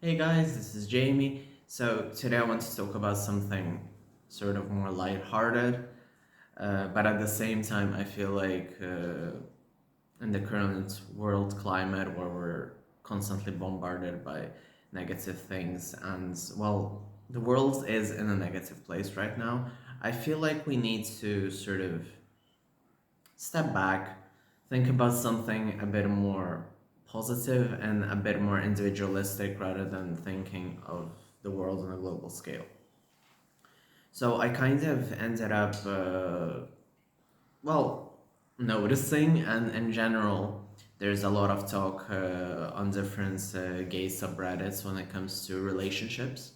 Hey guys, this is Jamie. So today I want to talk about something sort of more lighthearted, but at the same time, I feel like in the current world climate where we're constantly bombarded by negative things, and well, the world is in a negative place right now. I feel like we need to sort of step back, think about something a bit more positive and a bit more individualistic rather than thinking of the world on a global scale. So I kind of ended up, well, noticing, and in general, there's a lot of talk on different gay subreddits when it comes to relationships.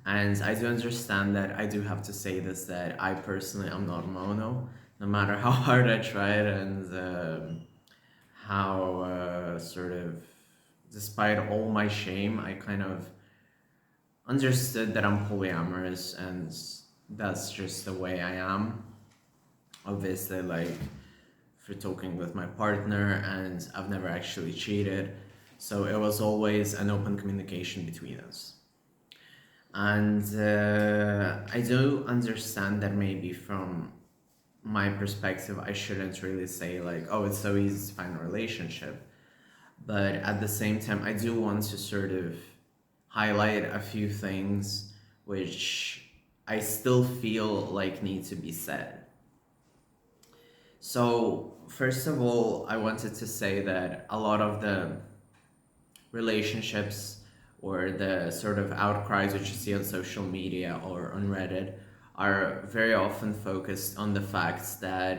And I do understand that I do have to say this that I personally am not mono, no matter how hard I tried and how sort of, despite all my shame, I kind of understood that I'm polyamorous and that's just the way I am. Obviously, like for talking with my partner, and I've never actually cheated. So it was always an open communication between us. And I do understand that maybe from my perspective, I shouldn't really say like, oh, it's so easy to find a relationship. But at the same time, I do want to sort of highlight a few things which I still feel like need to be said. So, first of all, I wanted to say that a lot of the relationships or the sort of outcries which you see on social media or on Reddit are very often focused on the fact that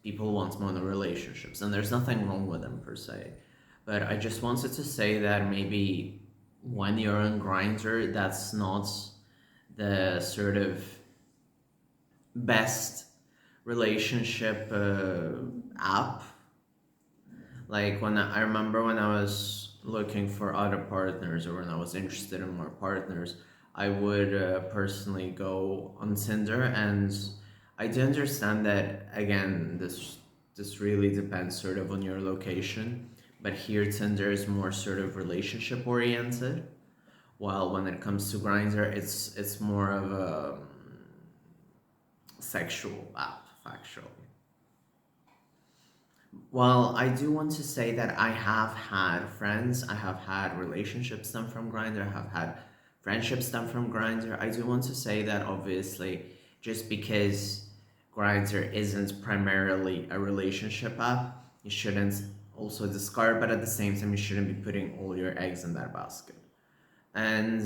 people want mono relationships, and there's nothing wrong with them per se. But I just wanted to say that maybe when you're on Grindr, that's not the sort of best relationship app. Like I remember when I was looking for other partners or when I was interested in more partners, I would personally go on Tinder, and I do understand that again. This really depends sort of on your location, but here Tinder is more sort of relationship oriented, while when it comes to Grindr, it's more of a sexual app, factually. Well, I do want to say that I have had friends, I have had relationships stem from Grindr, I have had friendships stem from Grindr. I do want to say that obviously, just because Grindr isn't primarily a relationship app, you shouldn't also discard, but at the same time, you shouldn't be putting all your eggs in that basket. And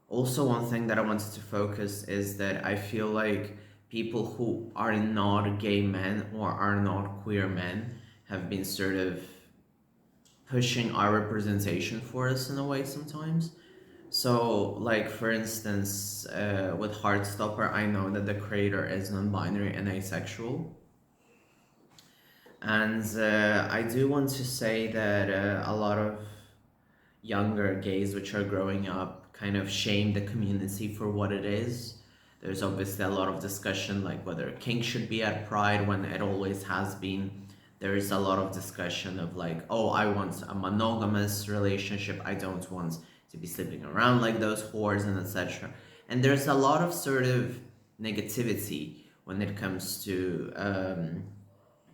also, one thing that I wanted to focus is that I feel like people who are not gay men or are not queer men have been sort of pushing our representation for us in a way sometimes. So, like for instance, with Heartstopper, I know that the creator is non-binary and asexual, and I do want to say that a lot of younger gays which are growing up kind of shame the community for what it is. There's obviously a lot of discussion like whether kink should be at Pride when it always has been. There is a lot of discussion of like, oh, I want a monogamous relationship. I don't want to be sleeping around like those whores and etc. And there's a lot of sort of negativity when it comes to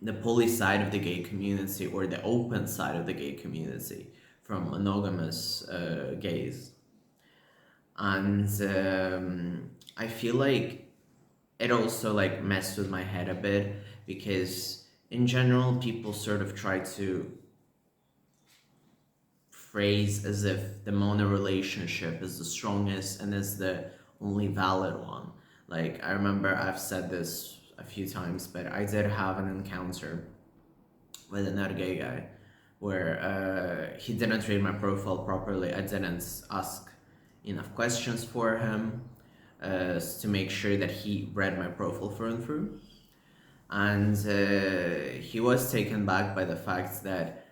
the poly side of the gay community or the open side of the gay community from monogamous gays. And I feel like it also like messed with my head a bit because in general people sort of try to phrase as if the mono relationship is the strongest and is the only valid one. Like I remember I've said this a few times, but I did have an encounter with another gay guy where he didn't read my profile properly. I didn't ask enough questions for him to make sure that he read my profile through and through. And he was taken back by the fact that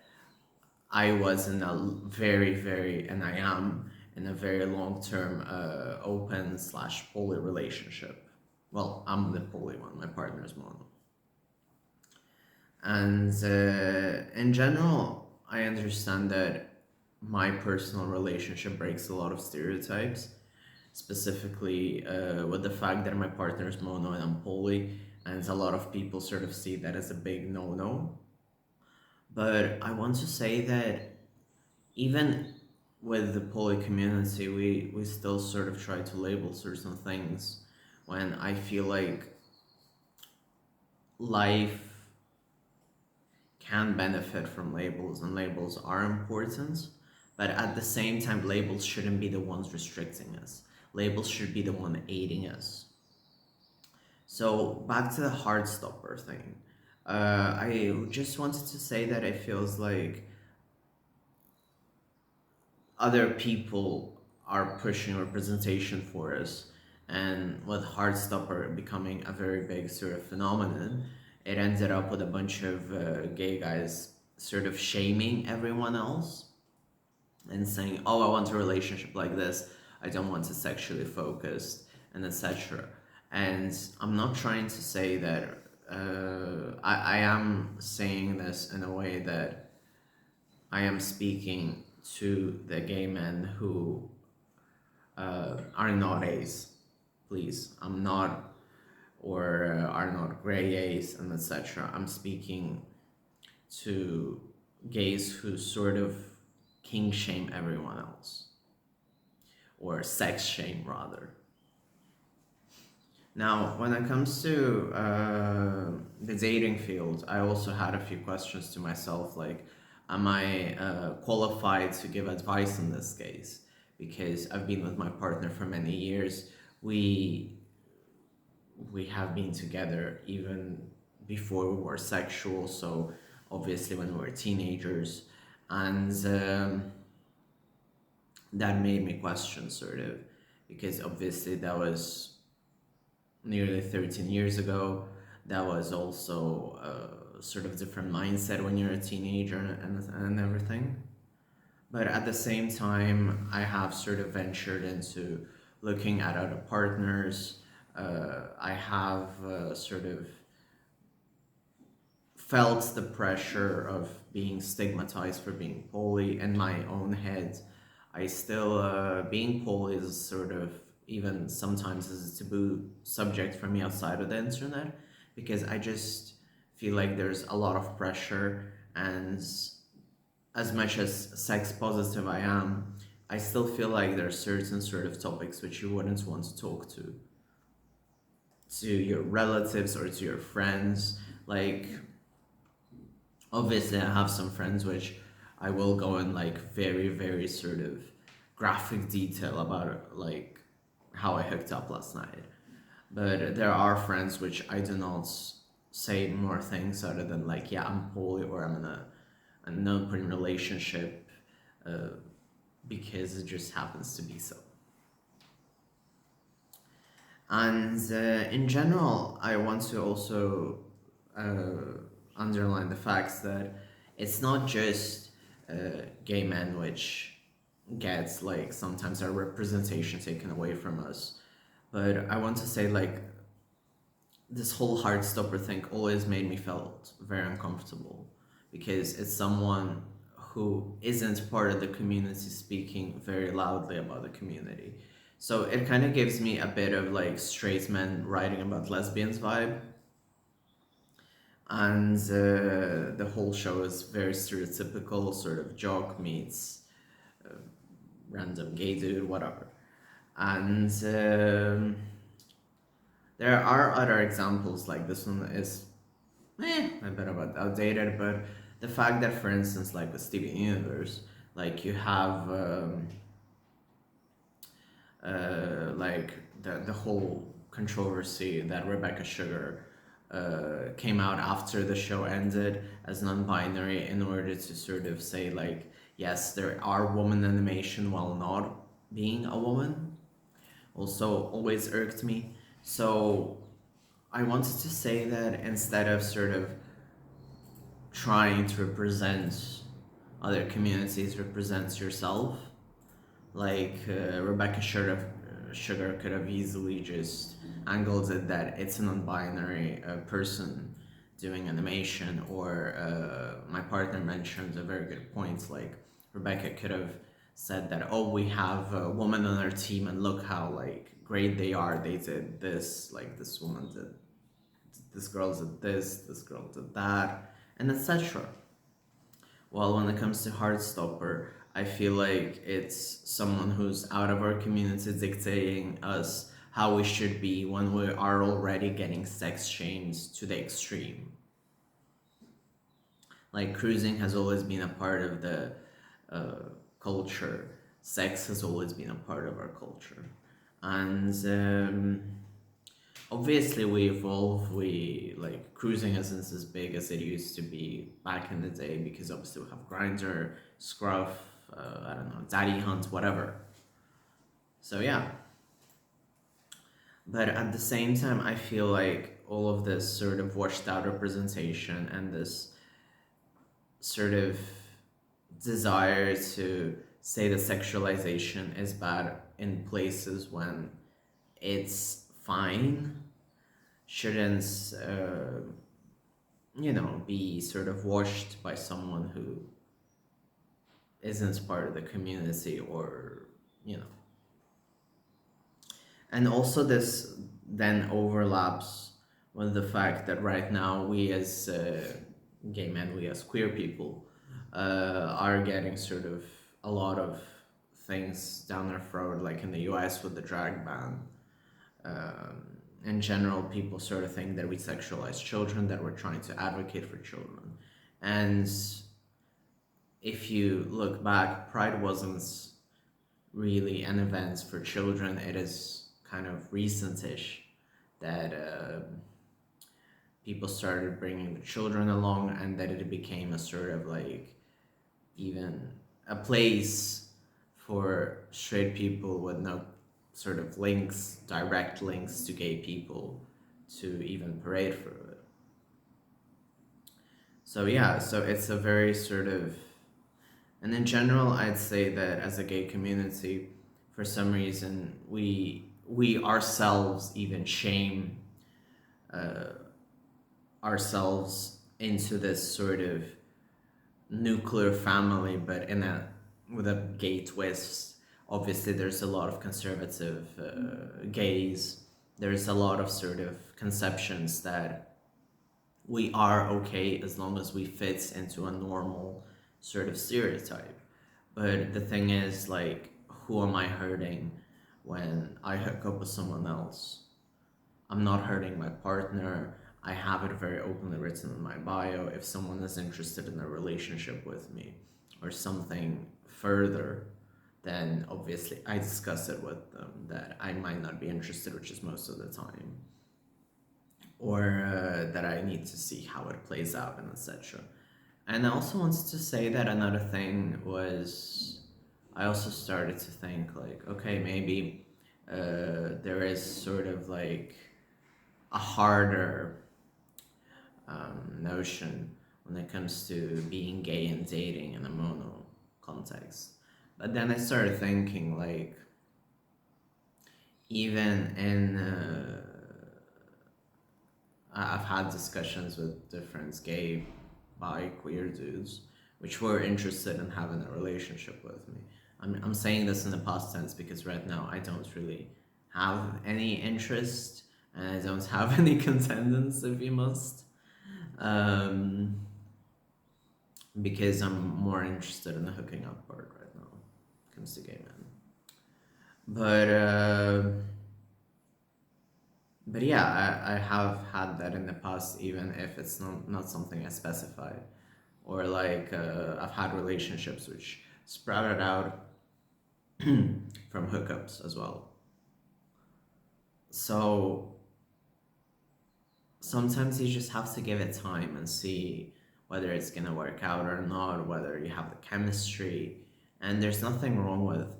I was in a and I am in a very long term open slash poly relationship. Well, I'm the poly one, my partner's mono. And in general, I understand that my personal relationship breaks a lot of stereotypes, specifically with the fact that my partner is mono and I'm poly, and a lot of people sort of see that as a big no-no. But I want to say that even with the poly community, we still sort of try to label certain things when I feel like life can benefit from labels and labels are important, but at the same time, labels shouldn't be the ones restricting us. Labels should be the one aiding us. So back to the hard stopper thing. I just wanted to say that it feels like other people are pushing representation for us, and with Heartstopper becoming a very big sort of phenomenon, it ended up with a bunch of gay guys sort of shaming everyone else and saying, "Oh, I want a relationship like this. I don't want it sexually focused," and etc. And I'm not trying to say that I am saying this in a way that I am speaking to the gay men who are not ace, please. I'm not, or are not gray ace, and etc. I'm speaking to gays who sort of king shame everyone else, or sex shame rather. Now, when it comes to the dating field, I also had a few questions to myself, like, am I qualified to give advice in this case? Because I've been with my partner for many years. We have been together even before we were sexual, so obviously when we were teenagers, and that made me question sort of, because obviously that was nearly 13 years ago. That was also a sort of different mindset when you're a teenager and everything. But at the same time, I have sort of ventured into looking at other partners. I have sort of felt the pressure of being stigmatized for being poly in my own head. I still, being poly is sort of, even sometimes is a taboo subject for me outside of the internet, because I just feel like there's a lot of pressure, and as much as sex positive I am, I still feel like there are certain sort of topics which you wouldn't want to talk to your relatives or to your friends. Like, obviously I have some friends which I will go in like very, very sort of graphic detail about, like, how I hooked up last night. But there are friends which I do not say more things other than, like, yeah, I'm poly, or I'm in an open relationship, uh, because it just happens to be so. And in general, I want to also underline the facts that it's not just gay men which gets, like, sometimes our representation taken away from us, but I want to say, like, this whole Heartstopper thing always made me felt very uncomfortable, because it's someone who isn't part of the community speaking very loudly about the community. So it kind of gives me a bit of like straight men writing about lesbians vibe, and the whole show is very stereotypical, sort of jock meets uh, random gay dude, whatever. And there are other examples, like this one is a bit about outdated, but the fact that, for instance, like with Steven Universe, like you have like the whole controversy that Rebecca Sugar came out after the show ended as non-binary, in order to sort of say, like, yes, there are woman animation while not being a woman, also always irked me. So I wanted to say that instead of sort of trying to represent other communities, represents yourself. Like Rebecca Sugar could have easily just angled it that it's a non-binary person doing animation, or my partner mentioned a very good point, like Rebecca could have said that, oh, we have a woman on our team and look how like great they are, they did this, like this woman did this, girl did this girl did that, and etc. Well, when it comes to Heartstopper, I feel like it's someone who's out of our community dictating us how we should be when we are already getting sex shamed to the extreme. Like, cruising has always been a part of the culture. Sex has always been a part of our culture. And obviously we evolve. We, like, cruising isn't as big as it used to be back in the day, because obviously we have Grindr, Scruff, I don't know, Daddy Hunt, whatever. So yeah. But at the same time, I feel like all of this sort of washed out representation and this sort of desire to say that sexualization is bad in places when it's fine shouldn't, be sort of washed by someone who isn't part of the community, or, you know. And also, this then overlaps with the fact that right now we as gay men, we as queer people, are getting sort of a lot of things down our throat, like in the US with the drag ban. In general, people sort of think that we sexualize children, that we're trying to advocate for children. And if you look back, Pride wasn't really an event for children. It is kind of recentish that people started bringing the children along, and that it became a sort of like even a place for straight people with no sort of links, direct links to gay people, to even parade for it. So yeah, so it's a very sort of, and in general, I'd say that as a gay community, for some reason, we ourselves even shame ourselves into this sort of nuclear family, but in a with a gay twist. Obviously, there's a lot of conservative gays. There's a lot of sort of conceptions that we are okay as long as we fit into a normal sort of stereotype. But the thing is, like, who am I hurting when I hook up with someone else? I'm not hurting my partner. I have it very openly written in my bio. If someone is interested in a relationship with me or something further, then obviously I discuss it with them, that I might not be interested, which is most of the time, or that I need to see how it plays out, and etc. And I also wanted to say that another thing was, I also started to think, like, okay, maybe there is sort of like a harder notion when it comes to being gay and dating in a mono context. But then I started thinking, like, even in I've had discussions with different gay, bi, queer dudes which were interested in having a relationship with me. I'm saying this in the past tense because right now I don't really have any interest, and I don't have any contendants, if you must. Because I'm more interested in the hooking up part right now when it comes to gay men. But yeah, I have had that in the past, even if it's not something I specified. Or like, I've had relationships which sprouted out from hookups as well. So sometimes you just have to give it time and see whether it's gonna work out or not, whether you have the chemistry. And there's nothing wrong with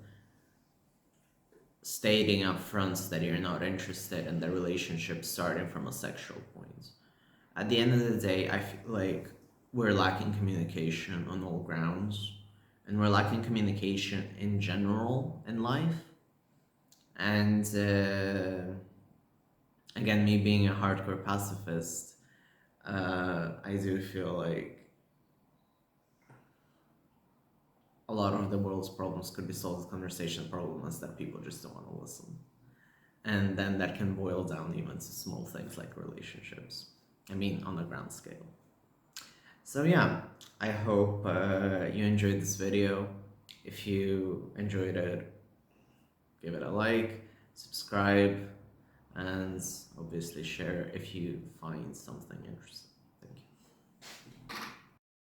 stating up front that you're not interested in the relationship starting from a sexual point. At the end of the day, I feel like we're lacking communication on all grounds, and we're lacking communication in general in life. And again, me being a hardcore pacifist, I do feel like a lot of the world's problems could be solved with conversation. Problem is that people just don't want to listen. And then that can boil down even to small things like relationships. I mean, on a grand scale. So yeah, I hope you enjoyed this video. If you enjoyed it, give it a like, subscribe, and obviously share if you find something interesting.